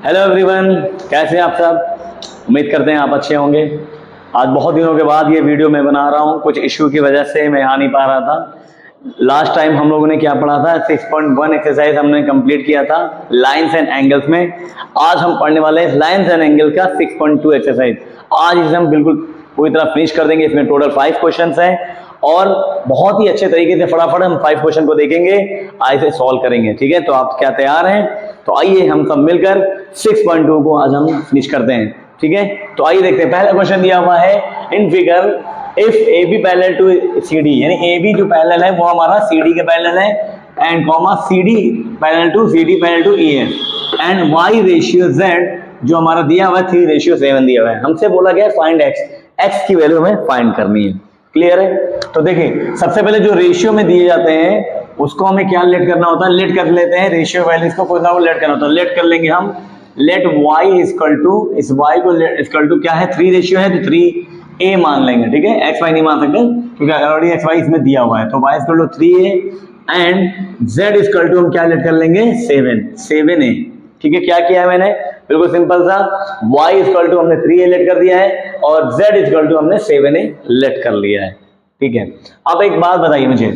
Hello everyone, कैसे हैं आप सब। उम्मीद करते हैं आप अच्छे होंगे। आज बहुत दिनों के बाद ये वीडियो मैं बना रहा हूँ। कुछ इश्यू की वजह से मैं आ नहीं पा रहा था। लास्ट टाइम हम लोगों ने क्या पढ़ा था, 6.1 एक्सरसाइज हमने कंप्लीट किया था लाइंस एंड एंगल्स में। आज हम पढ़ने वाले हैं लाइंस एंड एंगल का 6.2 एक्सरसाइज। आज इसे हम बिल्कुल पूरी तरह फिनिश कर देंगे। इसमें टोटल 5 क्वेश्चन हैं और बहुत ही अच्छे तरीके से फटाफट हम 5 क्वेश्चन को देखेंगे, आज से सॉल्व करेंगे। ठीक है, तो आप क्या तैयार हैं? तो आइए हम सब मिलकर 6.2 को आज हम फिनिश करते हैं। ठीक है, तो आइए देखते हैं। पहला क्वेश्चन दिया हुआ है in figure, if A B parallel to C D, यानी ए बी जो पैरेलल है वो हमारा सी डी के पैरेलल है, and comma C D parallel to C D parallel to E N, and Y ratio Z जो हमारा दिया हुआ है 3:7 दिया हुआ है। हमसे बोला गया फाइंड एक्स, एक्स की वैल्यू हमें फाइंड करनी है। क्लियर है? तो देखिए, सबसे पहले जो रेशियो में दिए जाते हैं उसको हमें क्या लेट करना होता है, लेट कर लेते हैं। रेशियो वैल्यूज को कोई ना कोई लेट करना होता है। लेट कर लेंगे हम, लेट y इक्वल टू, इस y को इक्वल टू क्या है, 3 रेशियो है तो 3a मान लेंगे। ठीक है, x y नहीं मान सकते क्योंकि ऑलरेडी x y इसमें दिया हुआ है, तो y equal to 3a and z equal to हम क्या लेट कर लेंगे, 7a। ठीक है, क्या किया है मैंने, बिल्कुल सिंपल सा, y इक्वल टू हमने 3a लेट कर दिया है और z इक्वल टू हमने 7a लेट कर लिया है। ठीक है, अब एक बात बताइए मुझे,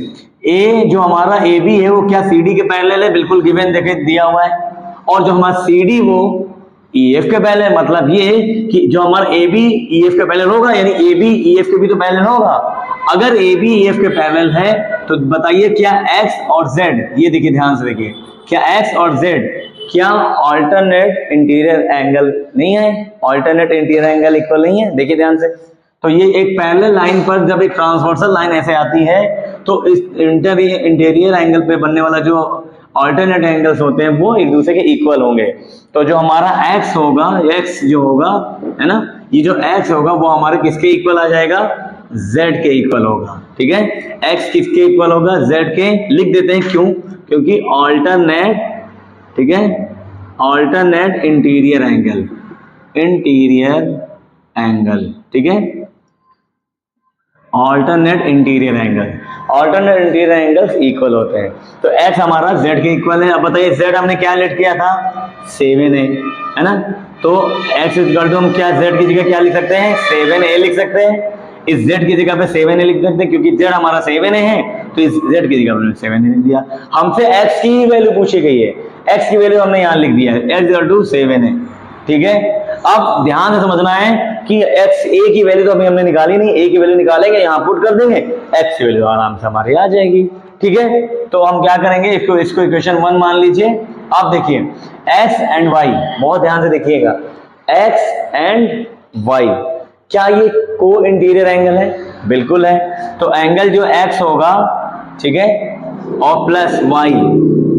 a जो हमारा ab है वो क्या cd के पैरेलल है, बिल्कुल गिवन देखे दिया हुआ है, और जो हमारा cd वो ef के पैरेलल है। मतलब ये कि जो हमारा ab ef के पैरेलल होगा, यानी ab ef के भी तो पैरेलल होगा। अगर ab ef के पैरेलल है तो बताइए क्या x और z, ये देखिए ध्यान से देखिए, क्या x और z क्या ऑल्टरनेट इंटीरियर एंगल नहीं है, ऑल्टरनेट इंटीरियर एंगल इक्वल नहीं है। देखिए ध्यान से, तो ये एक पैरेलल लाइन पर जब एक ट्रांसवर्सल लाइन ऐसे आती है तो इस इंटीरियर एंगल पे बनने वाला जो ऑल्टरनेट एंगल्स होते हैं वो एक दूसरे के इक्वल होंगे। तो जो हमारा x होगा, x जो होगा है ना, ये जो x होगा वो हमारे किसके इक्वल आ जाएगा, z के इक्वल होगा। ठीक है, x किसके इक्वल होगा, z के। लिख देते हैं, क्यों, क्योंकि ऑल्टरनेट, ठीक है, alternate interior angle, interior angle, ठीक है, alternate interior angle, alternate interior angles equal होते हैं। तो x हमारा z के इक्वल है। अब बताइए z हमने क्या लेट किया था, 7a, है ना। तो x इक्वल टू हम क्या z की जगह क्या लिख सकते हैं, 7a लिख सकते हैं। इस z की जगह पे 7a लिख सकते हैं क्योंकि z हमारा 7a है, तो इस z की जगह पे 7a लिख दिया। हमसे x की वैल्यू पूछी गई है, x की वैल्यू हमने यहाँ लिख दिया है, x इक्वल टू 7a। ठीक है, अब ध्यान से समझना है कि x a की वैल्यू तो अभी हमने निकाली नहीं, a की वैल्यू निकालेंगे, यहाँ पुट कर देंगे, x की वैल्यू आराम से हमारी आ जाएगी। ठीक है, तो हम क्या करेंगे, इसको इक्वेशन 1 मान लीजिए। अब देखिए x एंड y, बहुत ध्यान से देखिएगा, x एंड y क्या ये को इंटीरियर एंगल है, बिल्कुल है। तो एंगल जो x होगा, ठीक है, और प्लस y,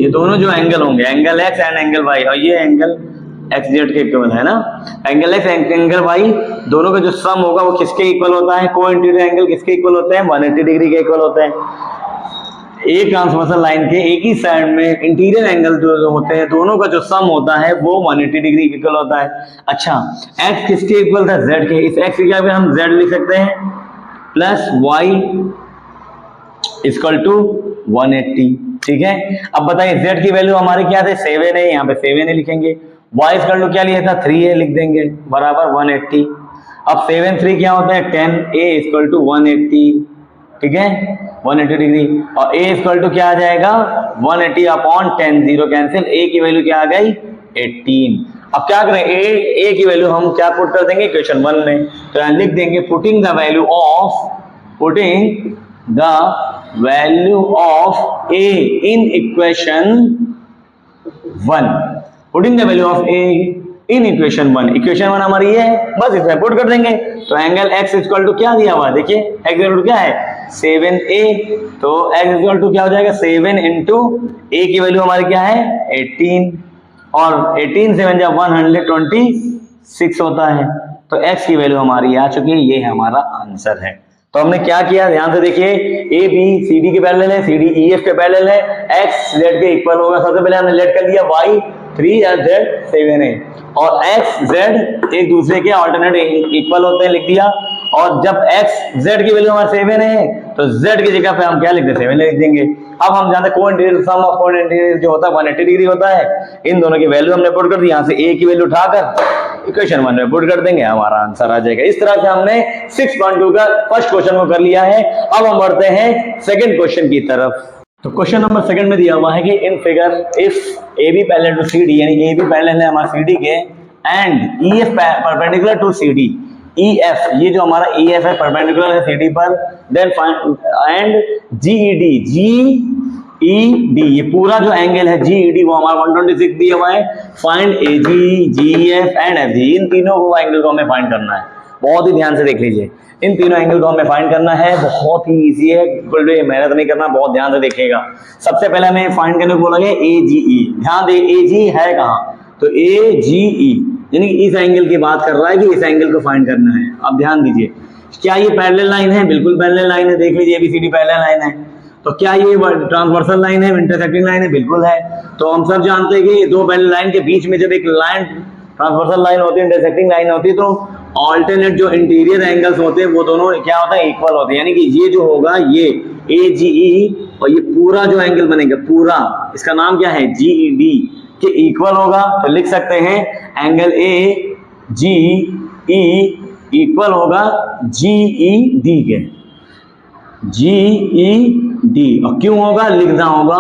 ये दोनों जो एंगल होंगे, angle x and angle y, और ये एंगल एक्स जेड के इक्वल है ना, एंगल एक्स एंगल वाई दोनों का जो सम होगा वो किसके इक्वल होता है, को इंटीरियर एंगल किसके इक्वल होते हैं, 180 डिग्री के इक्वल होते हैं। एक ट्रांसवर्सल लाइन के एक ही साइड में इंटीरियर एंगल जो होते हैं दोनों का जो सम होता है वो 180 डिग्री के इक्वल होता है। अच्छा, एक्स किसके इक्वल था, जेड के। इस एक्स की जगह पे हम जेड लिख सकते हैं, प्लस वाई इक्वल टू 180। ठीक है, अब बताइए जेड की वैल्यू हमारी क्या थे, 7 है, यहाँ पे 7 लिखेंगे। y इक्वल टू क्या लिया था, 3a लिख देंगे, बराबर 180। अब 7 3 क्या होता है, 10a इक्वल टू 180। ठीक है, 180 डिग्री, और a इक्वल टू क्या आ जाएगा, 180 अपॉन 10, 0 कैंसिल, a की वैल्यू क्या आ गई, 18। अब क्या करें, a की वैल्यू हम क्या पुट कर देंगे इक्वेशन 1 में, तो यहाँ लिख देंगे putting the value of a in equation 1, putting the value of a in equation 1। Equation 1 हमारी ये है, बस इसमें पुट कर देंगे। तो एंगल x इक्वल टू क्या दिया हुआ है, देखिए x इक्वल टू क्या है, 7a, तो x इक्वल टू क्या हो जाएगा, 7 इंटू a की वैल्यू हमारी क्या है, 18, और 18 7 जब 126 होता है, तो x की वैल्यू हमारी आ चुकी है, ये हमारा आंसर है। तो हमने क्या किया, ध्यान से देखिए, ए बी सी डी के पैरेलल है, सी डी ई एफ के पैरेलल है, एक्स जेड के इक्वल होगा। सबसे पहले हमने लेट कर लिया वाई 3 और जेड 7 है, और एक्स जेड एक दूसरे के ऑल्टरनेट इक्वल होते हैं, लिख दिया। और जब x z की वैल्यू हमारे 7 है तो z की जगह पे हम क्या लिखते हैं 7 लिख देंगे। अब हम जानते हैं कोण इंटीरियर सम ऑफ कोण इंटीरियर जो होता है 180 डिग्री होता है। इन दोनों की वैल्यू हमने पुट कर दी, यहाँ से a की वैल्यू उठाकर इक्वेशन 1 में पुट कर देंगे, हमारा आंसर आ जाएगा। इस तरह से हमने 6.2 का फर्स्ट क्वेश्चन को कर लिया है। अब हम बढ़ते हैं सेकंड क्वेश्चन की तरफ। तो क्वेश्चन नंबर सेकंड में दिया हुआ है कि in figure if A B parallel to C D, यानी ए बी पैरेलल है हमारा सी डी के, and E F perpendicular to C D, E F ये जो हमारा ई एफ है परपेंडिकुलर है सी डी पर, then find and G E D, G E D ये पूरा जो एंगल है जी ई डी वो हमारा 126 दिया हुआ है। Find A G, G F and F G, इन तीनों को एंगल को हमें फाइंड करना है। बहुत ही ध्यान से देख लीजिए, इन तीनों एंगल को हमें फाइंड करना है, बहुत ही इजी है, बिल्कुल भी मेहनत नहीं करना, बहुत ध्यान से देखिएगा। सबसे पहले हमें फाइंड करने को बोला गया ए जी ई, ध्यान दे ए जी है कहाँ, तो ए जी ई यानी कि इस एंगल की बात कर रहा है कि इस एंगल को फाइंड करना है। अब ध्यान दीजिए, क्या ये पैरेलल लाइन है? बिल्कुल पैरेलल लाइन है, देख लीजिए एबीसीडी पैरेलल लाइन है। तो क्या ये ट्रांसवर्सल लाइन है, इंटरसेक्टिंग लाइन है? बिल्कुल है। तो हम सब जानते हैं कि दो पैरेलल लाइन के बीच में जब एक लाइन ट्रांसवर्सल लाइन होती है, इंटरसेक्टिंग लाइन होती है, तो ऑल्टरनेट जो इंटीरियर एंगल्स होते हैं वो दोनों क्या होता है, इक्वल होते हैं। यानी कि ये जो होगा ये ए जी ई और ये पूरा जो एंगल बनेगा पूरा, इसका नाम क्या है जी ई डी के इक्वल होगा। तो लिख सकते हैं angle A G E equal होगा जी ई डी के, जी ई डी। और क्यों होगा, लिखना होगा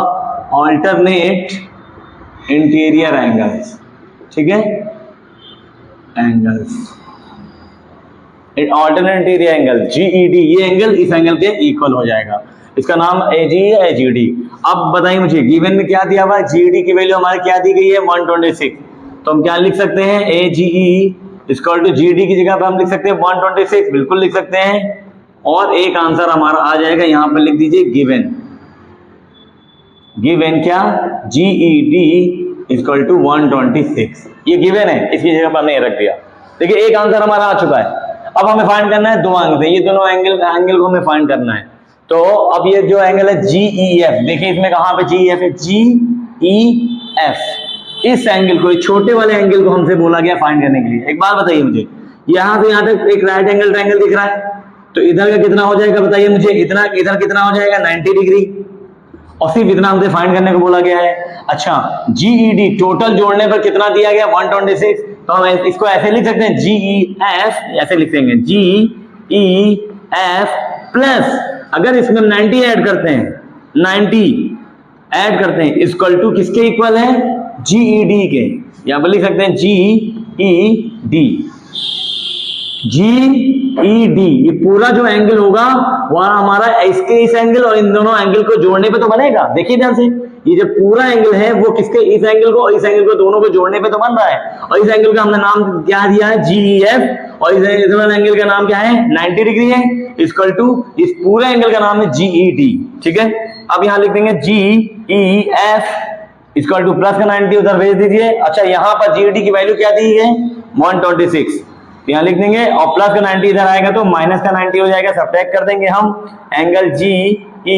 ऑल्टरनेट इंटीरियर एंगल्स, ठीक है, angles alternate interior angle GED, ये एंगल इस एंगल के इक्वल हो जाएगा। इसका नाम एजी है, एजीडी। अब बताइए मुझे गिवन में क्या दिया हुआ है, जीईडी की वैल्यू हमारी क्या दी गई है 126। तो हम क्या लिख सकते हैं, एजीई इक्वल टू जीडी की जगह पे हम लिख सकते हैं 126, बिल्कुल लिख सकते हैं। और एक आंसर हमारा आ जाएगा, यहां पर लिख दीजिए गिवन, गिवन क्या, जीईडी इक्वल टू 126, ये गिवन है, इसकी जगह पर हमने रख दिया। देखिए एक आंसर हमारा आ चुका है। अब हमें फाइंड करना है दो एंगल, ये दोनों एंगल को हमें फाइंड करना है। तो अब ये जो एंगल है जी ई एफ, देखिए इसमें कहां पे जी एफ है, जी ई एफ, इस एंगल को, छोटे वाले एंगल को हमसे बोला गया फाइंड करने के लिए। एक बात बताइए मुझे, यहां से यहां तक एक राइट एंगल ट्रायंगल दिख रहा है, तो इधर का कितना हो जाएगा बताइए मुझे, इतना इधर कितना हो जाएगा 90 डिग्री, और सिर्फ इतना हमसे फाइंड करने को बोला गया है। अच्छा जीईडी टोटल जोड़ने पर कितना दिया गया 126, तो हम इसको ऐसे लिख सकते हैं जी ई एफ, ऐसे लिख देंगे जी ई एफ प्लस, अगर इसमें 90 ऐड करते हैं, 90 ऐड करते हैं इक्वल टू किसके इक्वल है, जीईडी के। यहां पर लिख सकते हैं जी E D, G E D, ये पूरा जो एंगल होगा वह हमारा इसके इस एंगल और इन दोनों एंगल को जोड़ने पे तो बनेगा। देखिए ध्यान से, ये जो पूरा एंगल है वो किसके, इस एंगल को और इस एंगल को दोनों को जोड़ने पे तो बन रहा है। और इस एंगल का हमने नाम क्या दिया है, जीईएफ, और इस एंगल का नाम क्या है 90 डिग्री है, इक्वल टू इस पूरे एंगल का नाम है जीईडी, ठीक है। अब यहां लिख देंगे जीईएफ इक्वल टू प्लस का 90 उधर भेज दीजिए। अच्छा यहाँ पर जीईडी की वैल्यू क्या दी है 126, यहाँ लिख देंगे, और प्लस का 90 इधर आएगा तो माइनस का 90 हो जाएगा, सब्ट्रैक्ट कर देंगे हम angle G E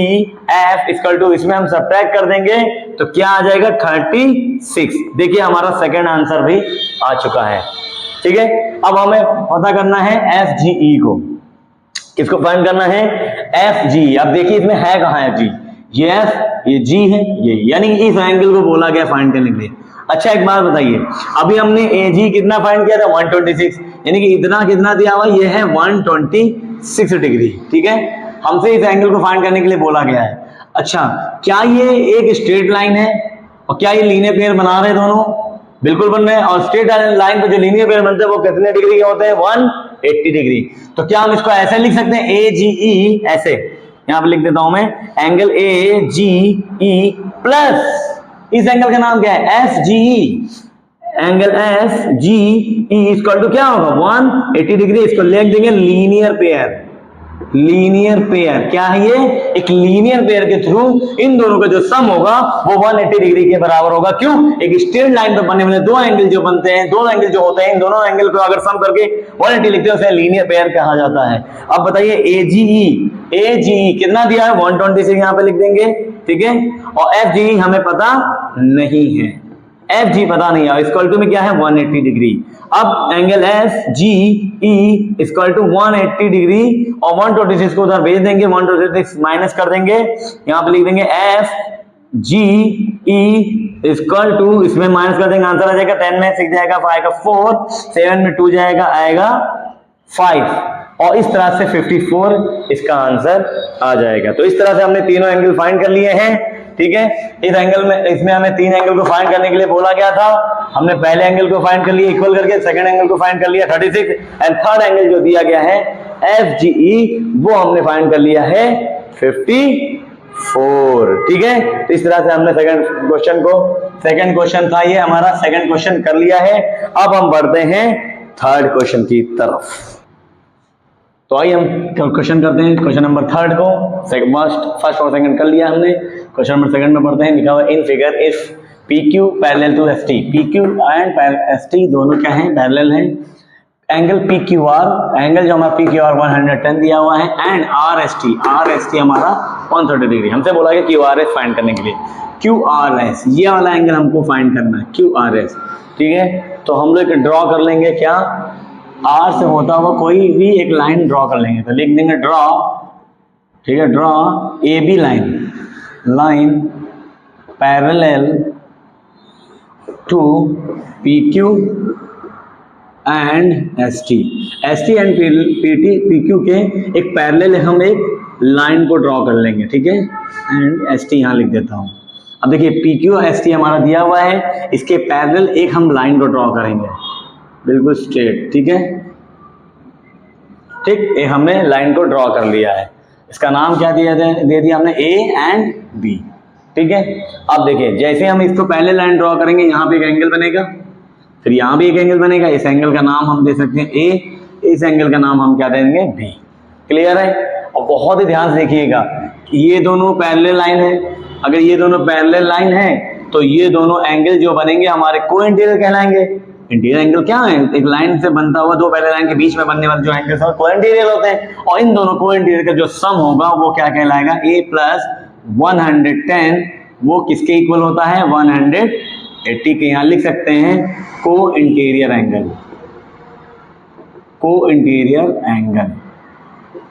F equal to, इसमें हम सब्ट्रैक्ट कर देंगे तो क्या आ जाएगा 36। देखिए हमारा सेकंड आंसर भी आ चुका है, ठीक है। अब हमें पता करना है एफ जी ई को, किसको फाइंड करना है, एफ जी। अब देखिए इसमें है कहाँ एफ जी, ये एफ ये जी है, ये यानी इस एंगल को बोला गया फाइंड करने के लिए। अच्छा एक बात बताइए, अभी हमने ए जी कितना फाइंड किया था 126, यानी कि इतना कितना दिया हुआ, ये है 126 डिग्री, ठीक है। हमसे इस एंगल को फाइंड करने के लिए बोला गया है। अच्छा क्या ये एक स्ट्रेट लाइन है, और क्या ये लीनियर पेयर बना रहे हैं दोनों, बिल्कुल बन रहे हैं। और स्ट्रेट लाइन पे जो लीनियर पेयर बनते हैं वो कितने डिग्री के होते हैं 180 डिग्री। तो क्या हम इसको ऐसे लिख सकते हैं ए जी ई, ऐसे यहां पे लिख देता हूं मैं, angle A G E plus इस एंगल का नाम क्या है F G E, angle F G E equal to क्या होगा 180 डिग्री। इसको लिख देंगे लीनियर पेयर, लीनियर पेयर क्या है ये, एक लीनियर पेयर के थ्रू इन दोनों का जो सम होगा वो 180 डिग्री के बराबर होगा। क्यों, एक स्ट्रेट लाइन पर बनने वाले दो एंगल जो बनते हैं, दो एंगल जो होते हैं, इन दोनों एंगल को अगर सम करके 180 लिखते हैं उसे लीनियर पेयर कहा जाता है। अब बताइए ए जी ई कितना दिया है 126, यहां पे लिख देंगे, ठीक है। और एफ जी हमें पता नहीं है, एफ जी पता नहीं है, इक्वल टू में क्या है 180 डिग्री। अब angle S G E equal to 180 degree और 126 को उधर भेज देंगे, 126 माइनस कर देंगे, यहाँ पे लिख देंगे F G E equal to, इसमें माइनस कर देंगे, आंसर आ जाएगा 10 में 6 जाएगा 5 का 4, 7 में 2 जाएगा आएगा 5 और इस तरह से 54 इसका आंसर आ जाएगा। तो इस तरह से हमने तीनों एंगल फाइंड कर लिए हैं, ठीक है। इस एंगल में, इसमें हमें तीन एंगल को फाइंड करने के लिए बोला गया था, हमने पहले एंगल को फाइंड कर लिया इक्वल करके, सेकंड एंगल को फाइंड कर लिया 36 एंड थर्ड एंगल जो दिया गया है एफ जी ई वो हमने फाइंड कर लिया है 54, ठीक है। तो इस तरह से हमने सेकंड क्वेश्चन था ये हमारा, सेकंड क्वेश्चन कर लिया है। अब हम बढ़ते हैं थर्ड क्वेश्चन की तरफ। तो आइए हम क्वेश्चन करते हैं क्वेश्चन नंबर थर्ड को, फर्स्ट और सेकंड कर लिया हमने, क्वेश्चन नंबर सेकंड में पढ़ते हैं। लिखा हुआ in figure if P Q parallel to S T, P Q and S T दोनों क्या है, पैरेलल है। Angle P Q R, angle जो हमारा पी क्यू आर 110 दिया हुआ है एंड आर एस टी हमारा 130 डिग्री। हमसे बोला गया क्यू आर एस फाइंड करने के लिए, क्यू आर एस ये वाला एंगल हमको फाइंड करना है, क्यू आर एस, ठीक है। तो हम लोग ड्रॉ कर लेंगे, क्या आर से होता हुआ कोई भी एक लाइन ड्रॉ कर लेंगे, तो लिख देंगे ड्रॉ, ठीक है, draw A B line parallel to P Q and S T and P Q के एक पैरेलल हम एक लाइन को ड्रॉ कर लेंगे, ठीक है, एंड एस टी यहाँ लिख देता हूँ। अब देखिए पी क्यू एस टी हमारा दिया हुआ है, इसके पैरेलल एक हम लाइन को ड्रॉ करेंगे बिल्कुल स्ट्रेट, ठीक है, ठीक, एक हमने लाइन को ड्रॉ कर लिया है, इसका नाम क्या दे दिया हमने ए एंड बी, ठीक है। अब देखिए जैसे हम इसको पहले लाइन ड्रॉ करेंगे, यहाँ पे एक एंगल बनेगा, फिर यहाँ भी एक एंगल बनेगा, इस एंगल का नाम हम दे सकते हैं ए, इस एंगल का नाम हम क्या देंगे बी, क्लियर है। और बहुत ही ध्यान से देखिएगा ये दोनों पैरेलल लाइन है, अगर ये दोनों पैरेलल लाइन है तो ये दोनों एंगल जो बनेंगे हमारे को इंटीरियर कहलाएंगे। इंटीरियर एंगल क्या है, एक लाइन से बनता हुआ दो पैरेलल लाइन के बीच में बनने वाले जो एंगल्स हैं को इंटीरियर होते हैं, और इन दोनों को इंटीरियर का जो सम होगा वो क्या कहलाएगा, ए प्लस 110 वो किसके इक्वल होता है 180 के, यहाँ लिख सकते हैं को इंटीरियर एंगल, को इंटीरियर एंगल,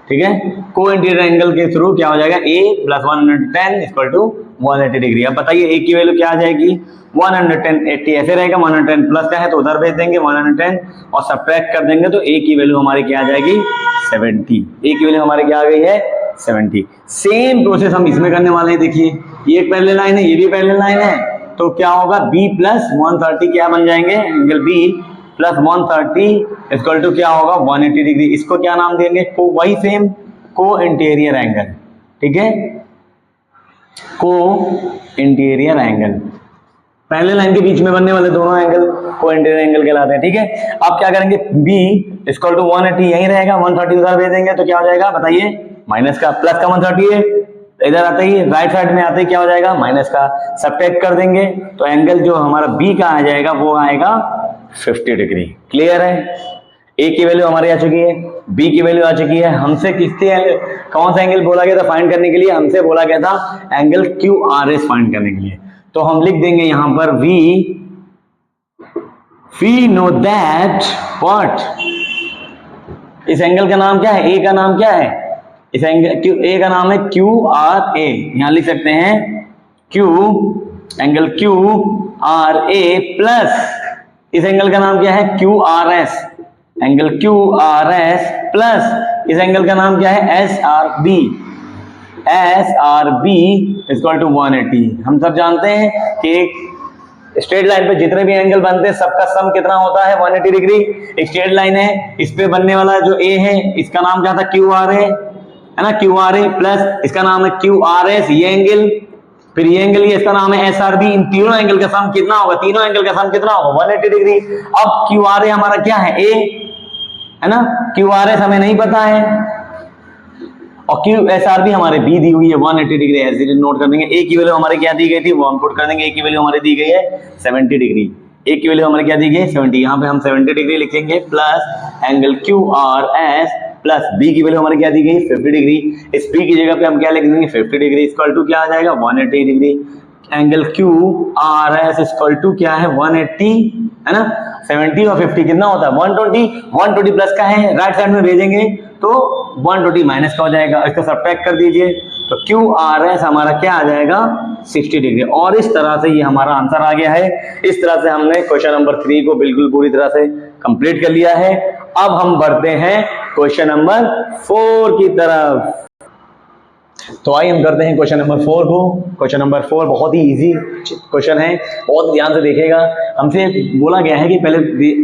ठीक है। को इंटीरियर एंगल के थ्रू क्या हो जाएगा a plus 110 equal to 180 degree. अब बताइए a की वैल्यू क्या आ जाएगी 110, 80 ऐसे रहेगा, 110 प्लस का है तो उधर भेज देंगे 110 और सब्ट्रैक्ट कर देंगे तो a की वैल्यू हमारी क्या आ जाएगी 70, a की वैल्यू हमारी क्या आ गई है 70। सेम प्रोसेस हम इसमें करने वाले हैं, देखिए ये एक पैरेलल लाइन है, ये भी पैरेलल लाइन है, तो क्या होगा b प्लस 130 क्या बन जाएंगे, angle b plus 130 equal to क्या होगा 180 डिग्री। इसको क्या नाम देंगे, को वही सेम को इंटीरियर एंगल, ठीक है, को इंटीरियर एंगल, पहले लाइन के बीच में बनने वाले दोनों एंगल को इंटीरियर एंगल कहलाते हैं, ठीक है। अब क्या करेंगे b इक्वल टू 180 यही रहेगा, 130 उधर भेज देंगे तो क्या हो जाएगा बताइए, माइनस का प्लस का 130 है, इधर आते ही राइट साइड में आते ही क्या हो जाएगा माइनस का, सब्ट्रैक्ट कर देंगे तो एंगल जो हमारा b का आ जाएगा वो आएगा 50 डिग्री, क्लियर है। a की वैल्यू हमारी आ चुकी है, b की वैल्यू आ चुकी है, हमसे किसके कौन सा एंगल बोला गया था फाइंड करने के लिए, हमसे बोला गया था angle Q R S find करने के लिए। तो हम लिख देंगे यहां पर वी नो दैट व्हाट, इस एंगल का नाम क्या है, a का नाम क्या है, इस एंगल a का नाम है क्यू आर ए, यहां लिख सकते हैं Q angle Q R A plus इस एंगल का नाम क्या है Q R S, angle Q R S plus इस एंगल का नाम क्या है S R B, S R B equal to 180। हम सब जानते हैं कि एक स्ट्रेट लाइन पे जितने भी एंगल बनते हैं सबका सम कितना होता है 180 डिग्री। एक स्ट्रेट लाइन है, इस पे बनने वाला जो ए है इसका नाम क्या था क्यू आर है ना, क्यू आर ए प्लस इसका नाम है क्यू आर एस, ये एंगल, फिर ये एंगल ये इसका नाम है एस आर बी, इन तीनों एंगल का सम कितना होगा, तीनों एंगल का सम कितना होगा 180 डिग्री। अब क्यू आर ए हमारा क्या है ए है ना, क्यू आर एस हमें नहीं पता है और क्यू एस आर बी हमारे बी दी हुई है 180 डिग्री, ऐसे नोट कर देंगे। ए की वैल्यू हमारी क्या दी गई थी वो हम पुट कर देंगे, ए की वैल्यू हमारी दी गई है 70 डिग्री, ए की वैल्यू हमारी क्या दी गई है 70, यहाँ पे हम 70 डिग्री लिखेंगे plus angle Q R S plus B की वैल्यू हमारी क्या दी गई 50 डिग्री, इस बी की जगह पे हम क्या लिख देंगे 50 डिग्री इक्वल टू क्या आ जाएगा 180 degree, angle Q R S equal to क्या है 180 है ना, 70 और 50 कितना होता है 120, 120 प्लस का है राइट साइड में भेजेंगे तो 120 माइनस का हो जाएगा, इसको सब्ट्रैक्ट कर दीजिए तो क्यू आर एस हमारा क्या आ जाएगा 60 डिग्री। और इस तरह से ये हमारा आंसर आ गया है। इस तरह से हमने क्वेश्चन नंबर 3 को बिल्कुल पूरी तरह से कंप्लीट कर लिया है। अब हम बढ़ते हैं क्वेश्चन नंबर 4 की तरफ। तो आइए हम करते हैं क्वेश्चन नंबर 4 को। क्वेश्चन नंबर 4 बहुत ही इजी क्वेश्चन है, बहुत ध्यान से देखिएगा। हमसे बोला गया है कि पहले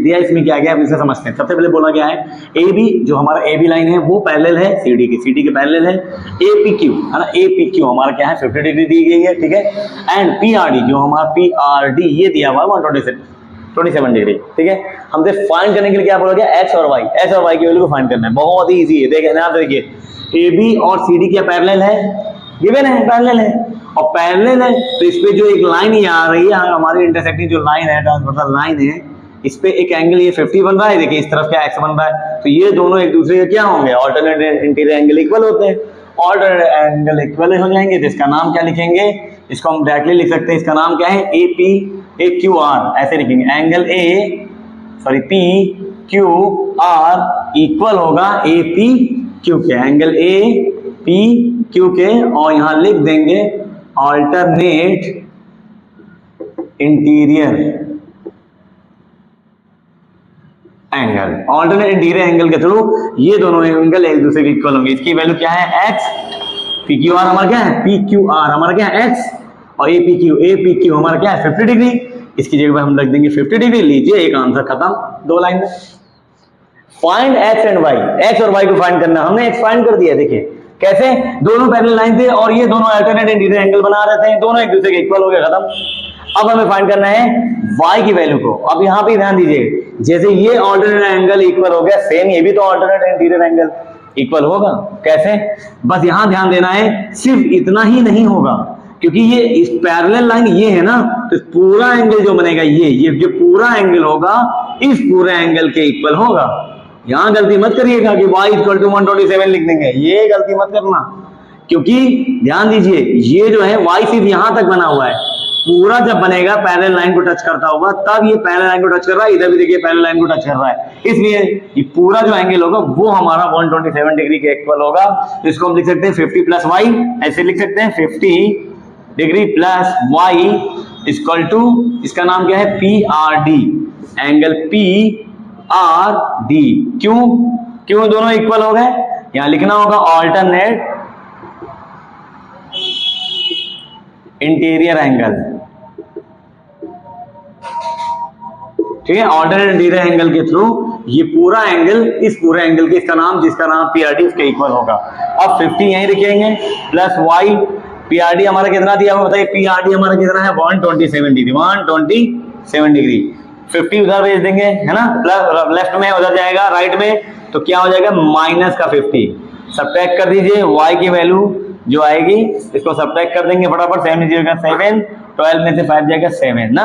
दिया इसमें क्या गया है इसे समझते हैं। सबसे पहले बोला गया है ए बी, जो हमारा ए बी लाइन है वो पैरेलल है सी डी के पैरेलल है। ए पी क्यू है ना, ए पी क्यू हमारा क्या है 50 डिग्री दी गई है, ठीक है। एंड पी आर डी, जो हमारा पी आर डी ये दिया हुआ है 127 डिग्री, ठीक है। हमसे फाइंड करने के लिए क्या बोला गया एक्स और वाई, एक्स और वाई की वैल्यू को फाइंड करना है। बहुत ही इजी है, देखिए ध्यान देखिए ए बी और सी डी क्या पैरेलल है, गिवन है पैरेलल है और पैरेलल है तो इस पे जो एक लाइन ये आ रही है हमारी इंटरसेक्टिंग जो लाइन है ट्रांसवर्सल लाइन है, इस पे एक एंगल ये 50 बन रहा है, देखिए इस तरफ क्या एक्स बन रहा है, तो ये दोनों एक दूसरे के क्या होंगे ऑल्टरनेट इंटीरियर एंगल इक्वल होते हैं। ऑल्टरनेट एंगल इक्वल हो जाएंगे तो इसका नाम क्या लिखेंगे, इसको हम डायरेक्टली लिख सकते हैं, इसका नाम क्या है A P A Q R, ऐसे लिखेंगे angle P Q are equal होगा ए पी क्यू के, एंगल ए पी क्यू के, और यहां लिख देंगे alternate interior angle. Alternate interior angle के थ्रू ये दोनों एंगल एक दूसरे के इक्वल होंगे। इसकी वैल्यू क्या है एक्स, पी क्यू आर हमारा क्या है पी क्यू आर हमारा क्या है एक्स, और ए पी क्यू हमारा क्या है 50 डिग्री। इसकी जगह पर हम रख देंगे 50 डिग्री, लीजिए एक आंसर खत्म, 2 लाइन में। Find X and Y, X और वाई को फाइंड करना, हमने एक्स फाइंड कर दिया, देखिए कैसे, दोनों पैरेलल लाइन थे और ये दोनों अल्टरनेट इंटीरियर एंगल बना रहे थे, दोनों एक दूसरे के इक्वल हो गए, खत्म। अब हमें फाइंड करना है y की वैल्यू को। अब यहाँ पे ध्यान दीजिए, जैसे ये ऑल्टरनेट एंगल इक्वल हो गया, सेम ये भी तो ऑल्टरनेट इंटीरियर एंगल इक्वल होगा, कैसे, बस यहाँ ध्यान देना है, सिर्फ इतना ही नहीं होगा क्योंकि ये इस पैरेलल लाइन ये है ना, तो पूरा एंगल जो बनेगा ये जो पूरा एंगल होगा इस पूरे एंगल के इक्वल होगा। यहां गलती मत करिएगा कि y इक्वल टू 127 लिख देंगे, ये गलती मत करना, क्योंकि ध्यान दीजिए ये जो है y सिर्फ यहां तक बना हुआ है, पूरा जब बनेगा पैरेलल लाइन को टच करता होगा तब ये पैरेलल लाइन को टच कर रहा है, इधर भी देखिए पैरेलल लाइन को टच कर रहा है, इसलिए ये पूरा जो एंगल होगा वो हमारा 127 डिग्री के इक्वल होगा। इसको हम लिख सकते हैं 50 प्लस वाई, ऐसे लिख सकते हैं 50 degree plus Y equal to, इसका नाम क्या है P R D, angle P R D. क्यों दोनों इक्वल हो गए, यहां लिखना होगा ऑल्टरनेट इंटीरियर एंगल, ठीक है। ऑल्टरनेट इंटीरियर एंगल के थ्रू ये पूरा एंगल इस पूरे एंगल के जिसका नाम पी आर डी उसके इक्वल होगा। अब 50 यहीं लिखेंगे plus Y, P R D हमारा कितना दिया हुआ बताइए, पी आर डी हमारा कितना है 127 डिग्री, 127 डिग्री, 50 उधर भेज देंगे है ना, प्लस लेफ्ट में उधर जाएगा राइट में, तो क्या हो जाएगा माइनस का 50, सब्ट्रैक्ट कर दीजिए y की वैल्यू जो आएगी इसको सब्ट्रैक्ट कर देंगे फटाफट, 7 जाएगा 7, 12 में से 5 जाएगा 7 ना,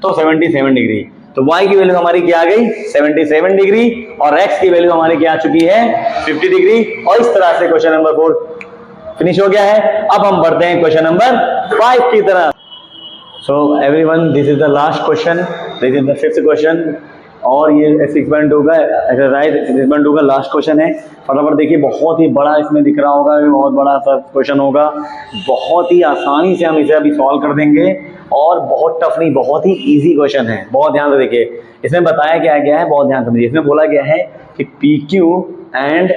तो 77 डिग्री। तो y की वैल्यू हमारी क्या आ गई 77 डिग्री और x की वैल्यू हमारी क्या आ चुकी है 50 डिग्री। और इस तरह से क्वेश्चन नंबर 4 फिनिश हो गया है। अब हम बढ़ते हैं क्वेश्चन नंबर 5 की तरफ। So everyone, this is the last question. This is the 5th question और ये 6.2 का एक्सरसाइज 6.2 का लास्ट क्वेश्चन है। फटाफट देखिए, बहुत ही बड़ा इसमें दिख रहा होगा, बहुत बड़ा सा क्वेश्चन होगा, बहुत ही आसानी से हम इसे अभी सॉल्व कर देंगे और बहुत टफ नहीं, बहुत ही इजी क्वेश्चन है। बहुत ध्यान से देखिए, इसमें बताया क्या गया है, बहुत ध्यान से समझिए। इसमें बोला गया है कि PQ एंड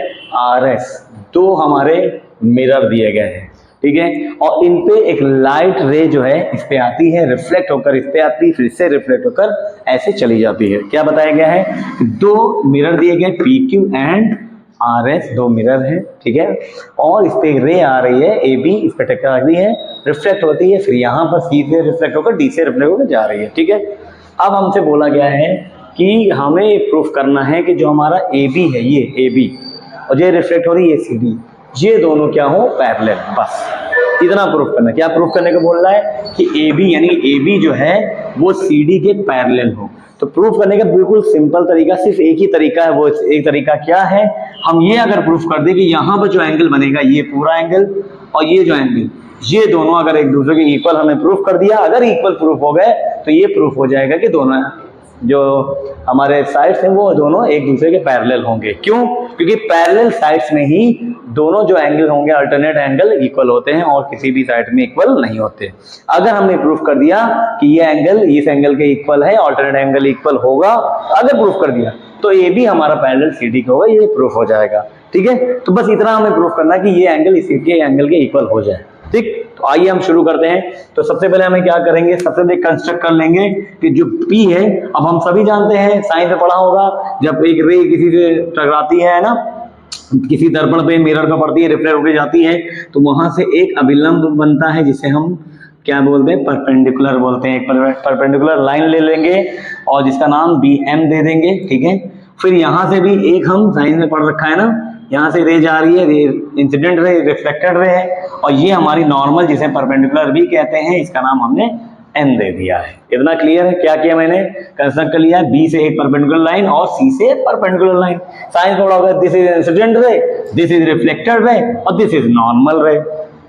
RS दो हमारे मिरर दिए गए हैं, ठीक है, और इन पे एक लाइट रे जो है इस पे आती है, रिफ्लेक्ट होकर इस पे आती है, फिर से रिफ्लेक्ट होकर ऐसे चली जाती है। क्या बताया गया है कि दो मिरर दिए गए PQ एंड RS, दो मिरर है, ठीक है, और इस पे रे आ रही है AB, इस पे टकराती है, रिफ्लेक्ट होती है, फिर यहाँ पर C से रिफ्लेक्ट होकर D से रिफ्लेक्ट होकर जा रही है, ठीक है। अब हमसे बोला गया है कि हमें प्रूफ करना है कि जो हमारा AB है, ये AB और ये रिफ्लेक्ट हो रही है CD, ये दोनों क्या हो पैरेलल, बस इतना प्रूफ करना। क्या प्रूफ करने को बोल रहा है कि AB यानी AB जो है वो CD के पैरेलल हो। तो प्रूफ करने का बिल्कुल सिंपल तरीका, सिर्फ एक ही तरीका है, वो एक तरीका क्या है, हम ये अगर प्रूफ कर दें कि यहाँ पर जो एंगल बनेगा ये पूरा एंगल और ये जो एंगल ये दोनों अगर एक दूसरे के इक्वल हमने प्रूफ कर दिया, अगर इक्वल प्रूफ हो गए तो ये प्रूफ हो जाएगा कि दोनों जो हमारे साइड्स हैं वो दोनों एक दूसरे के पैरेलल होंगे। क्यों? क्योंकि पैरेलल साइड्स में ही दोनों जो एंगल होंगे अल्टरनेट एंगल इक्वल होते हैं और किसी भी साइड में इक्वल नहीं होते। अगर हमने प्रूफ कर दिया कि ये एंगल इस एंगल के इक्वल है, अल्टरनेट एंगल इक्वल होगा, अगर प्रूफ कर दिया तो ये भी हमारा पैरेलल CD का होगा, ये प्रूफ हो जाएगा। ठीक है, तो बस इतना हमें प्रूफ करना है कि ये एंगल इसके एंगल के इक्वल हो जाए। ठीक, तो आइए हम शुरू करते हैं। तो सबसे पहले हमें क्या करेंगे, सबसे पहले कंस्ट्रक्ट कर लेंगे कि जो P है, अब हम सभी जानते हैं, साइंस में पढ़ा होगा, जब एक रे किसी से टकराती है ना, किसी दर्पण पे मिरर पे पड़ती है, रिफ्लेक्ट होकर जाती है, तो वहां से एक अभिलंब बनता है जिसे हम क्या बोलते हैं, परपेंडिकुलर बोलते हैं। एक परपेंडिकुलर लाइन ले लेंगे और जिसका नाम BM दे देंगे। ठीक है, फिर यहां से भी एक हम साइंस में पढ़ रखा है ना, यहाँ से रे जा रही है, ray incident ray, reflected ray है, और ये हमारी नॉर्मल जिसे परपेंडिकुलर भी कहते हैं, इसका नाम हमने N दे दिया है। इतना क्लियर है? क्या किया मैंने, कंस्ट्रक्ट कर लिया B से एक परपेंडिकुलर लाइन और C से परपेंडिकुलर लाइन। साइंस थोड़ा होगा, this is incident ray, this is reflected ray और दिस इज नॉर्मल रे।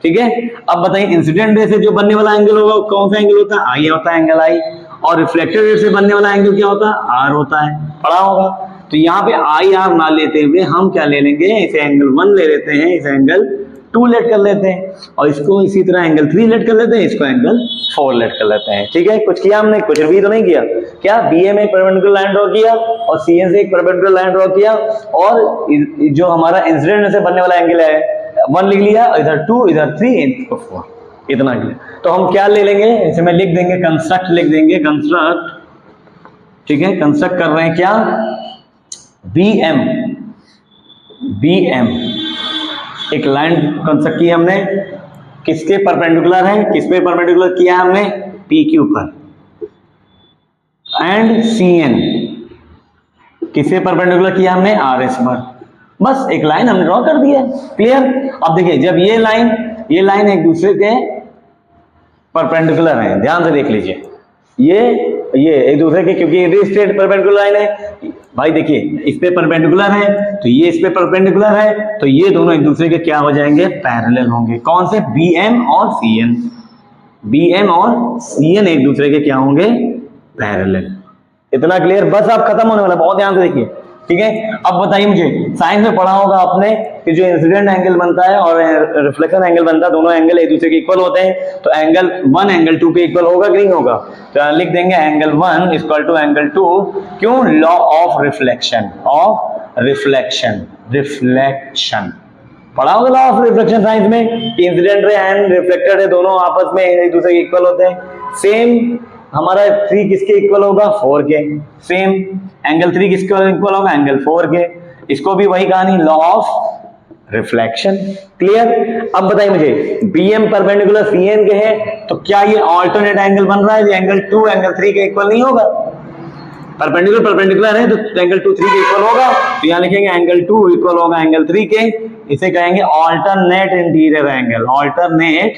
ठीक है, अब बताइए इंसिडेंट रे से जो बनने वाला एंगल होगा कौन सा एंगल होता है, I होता है, एंगल I, और रिफ्लेक्टेड रे से बनने वाला एंगल क्या होता है, R होता है, पढ़ा होगा। तो यहाँ पे IR ना लेते हुए हम क्या ले लेंगे, इसे एंगल 1 ले लेते हैं, इसे एंगल 2 लेट कर लेते हैं, और इसको इसी तरह एंगल 3 लेट कर लेते हैं, इसको एंगल 4 लेट कर लेते हैं। ठीक है, कुछ किया हमने, कुछ भी तो नहीं किया। क्या BM में एक परपेंडिकुलर लाइन ड्रॉ किया और CN से एक परपेंडिकुलर लाइन ड्रॉ किया, और जो हमारा इंसिडेंट से बनने वाला एंगल है 1 लिख लिया, इधर 2, इधर 3, इधर 4, इतना किया। तो हम क्या ले लेंगे, इसमें लिख देंगे कंस्ट्रक्ट, लिख देंगे कंस्ट्रक्ट। ठीक है, कंस्ट्रक्ट कर रहे हैं क्या, BM एक लाइन कंस्ट्रक्ट की हमने, किसके परपेंडिकुलर है, किस पे परपेंडिकुलर किया हमने, PQ पर, एंड CN किससे परपेंडिकुलर किया हमने, RS पर। बस एक लाइन हमने ड्रॉ कर दिया, क्लियर। अब देखिए, जब ये लाइन एक दूसरे के परपेंडिकुलर है, ध्यान से देख लीजिए, ये एक दूसरे के, क्योंकि ये स्ट्रेट परपेंडिकुलर लाइन है भाई, देखिए इस पे परपेंडिकुलर है तो ये इस पे परपेंडिकुलर है, तो ये दोनों एक दूसरे के क्या हो जाएंगे, पैरेलल होंगे। कौन से, BM और CN, BM और CN एक दूसरे के क्या होंगे, पैरेलल। इतना क्लियर, बस अब खत्म होने वाला, बहुत ध्यान से देखिए। ठीक है, अब बताइए मुझे, साइंस में पढ़ा होगा आपने कि जो इंसिडेंट एंगल बनता है और रिफ्लेक्शन एंगल बनता है, दोनों एंगल एक दूसरे के इक्वल होते हैं, तो एंगल 1 एंगल 2 पे इक्वल होगा कि नहीं होगा, तो लिख देंगे एंगल 1 इक्वल टू एंगल 2। क्यों, लॉ ऑफ रिफ्लेक्शन, रिफ्लेक्शन पढ़ा होगा, लॉ ऑफ रिफ्लेक्शन साइंस में, कि incident ray and reflected ray दोनों आपस में एक दूसरे के इक्वल होते हैं। सेम हमारा 3 किसके इक्वल होगा, 4 के, सेम एंगल 3 किसके इक्वल होगा, एंगल 4 के। इसको भी वही कहानी, लॉ ऑफ रिफ्लेक्शन। क्लियर। अब बताइए मुझे, BM परपेंडिकुलर CN के है, तो क्या ये ऑल्टरनेट एंगल बन रहा है, एंगल 2 एंगल 3 के इक्वल नहीं होगा, परपेंडिकुलर है तो एंगल 2 3 के इक्वल होगा, तो यहाँ लिखेंगे एंगल 2 इक्वल होगा एंगल 3 के, इसे कहेंगे alternate interior angle, alternate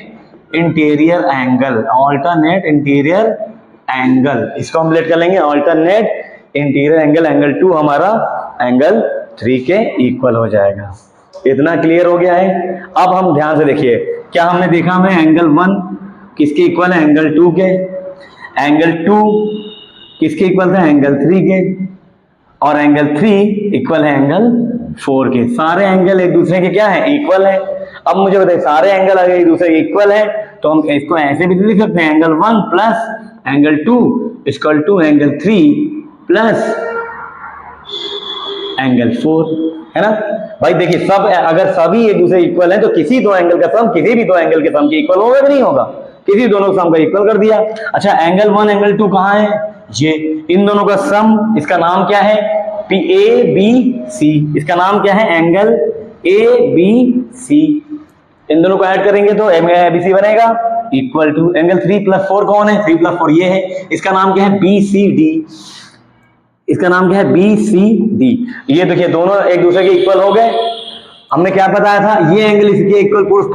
interior angle, इसको हम लेट कर लेंगे ऑल्टरनेट इंटीरियर एंगल, एंगल 2 हमारा एंगल 3 के इक्वल हो जाएगा। इतना क्लियर हो गया है। अब हम ध्यान से देखिए, क्या हमने देखा, हमें एंगल 1 किसके इक्वल है, एंगल 2 के, एंगल 2 किसके इक्वल है, एंगल 3 के, और एंगल 3 इक्वल है एंगल 4 के। सारे एंगल एक दूसरे के क्या है, इक्वल है। अब मुझे बताइए, सारे एंगल अगर एक दूसरे के इक्वल है तो हम इसको ऐसे भी लिख सकते हैं, angle 1 plus angle 2 equal to angle 3 plus angle 4, है ना भाई। देखिए, सब अगर सभी एक दूसरे इक्वल है तो किसी दो एंगल का सम किसी भी दो एंगल के सम के इक्वल होगा कि नहीं होगा, किसी दोनों सम का इक्वल कर दिया। अच्छा, एंगल 1 एंगल 2 कहाँ है, ये इन दोनों का सम, इसका नाम क्या है, PABC, इसका नाम क्या है, एंगल ABC। इन दोनों को ऐड करेंगे तो ABC बनेगा इक्वल टू एंगल 3 प्लस 4 कौन है, 3 प्लस 4 ये है, इसका नाम क्या है, BCD, इसका नाम क्या है, BCD। ये देखिए, दोनों एक दूसरे के इक्वल हो गए। हमने क्या बताया था, ये एंगल इसके इक्वल प्रूफ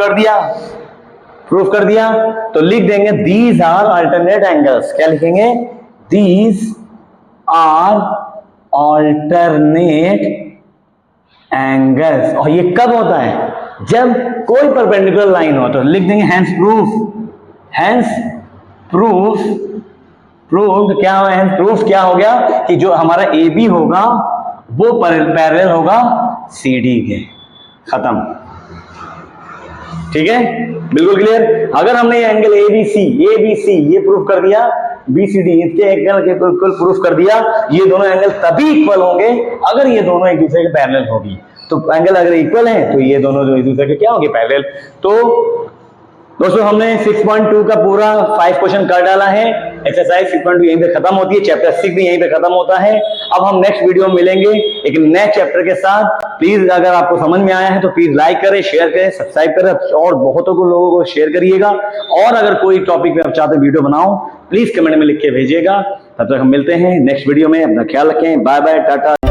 कर दिया, तो लिख देंगे दीज आर अल्टरनेट एंगल्स। क्या लिखेंगे, दीज आर अल्टरनेट एंगल्स। और ये कब होता है, जब कोई परपेंडिकुलर लाइन हो तो लिख देंगे हैंस प्रूफ क्या हो, हैंस प्रूफ क्या हो गया कि जो हमारा ए बी होगा वो पैरेलल होगा सी डी के, खत्म। ठीक है, बिल्कुल क्लियर। अगर हमने ये एंगल ए बी सी ये प्रूफ कर दिया, बी सी डी इसके एंगल के इक्वल प्रूफ कर दिया, ये दोनों एंगल तभी इक्वल होंगे अगर ये दोनों एक दूसरे के पैरेलल होगी। तो एंगल अगर इक्वल है तो ये दोनों जो एक दूसरे के क्या होंगे, पैरेलल। तो दोस्तों हमने 6.2 का पूरा 5 क्वेश्चन कर डाला है। एक्सरसाइज 6.2 यहीं पे खत्म होती है, चैप्टर 6 भी यहीं पे खत्म होता है। अब हम नेक्स्ट वीडियो में मिलेंगे एक नए चैप्टर के साथ। प्लीज अगर आपको समझ में आया है तो प्लीज लाइक करें, शेयर करें, सब्सक्राइब करें और बहुतों को लोगों को शेयर करिएगा। और अगर कोई टॉपिक पे आप चाहते वीडियो बनाओ प्लीज कमेंट में लिख के भेजिएगा। तब तक हम मिलते हैं नेक्स्ट वीडियो में। अपना ख्याल रखें, बाय बाय, टाटा।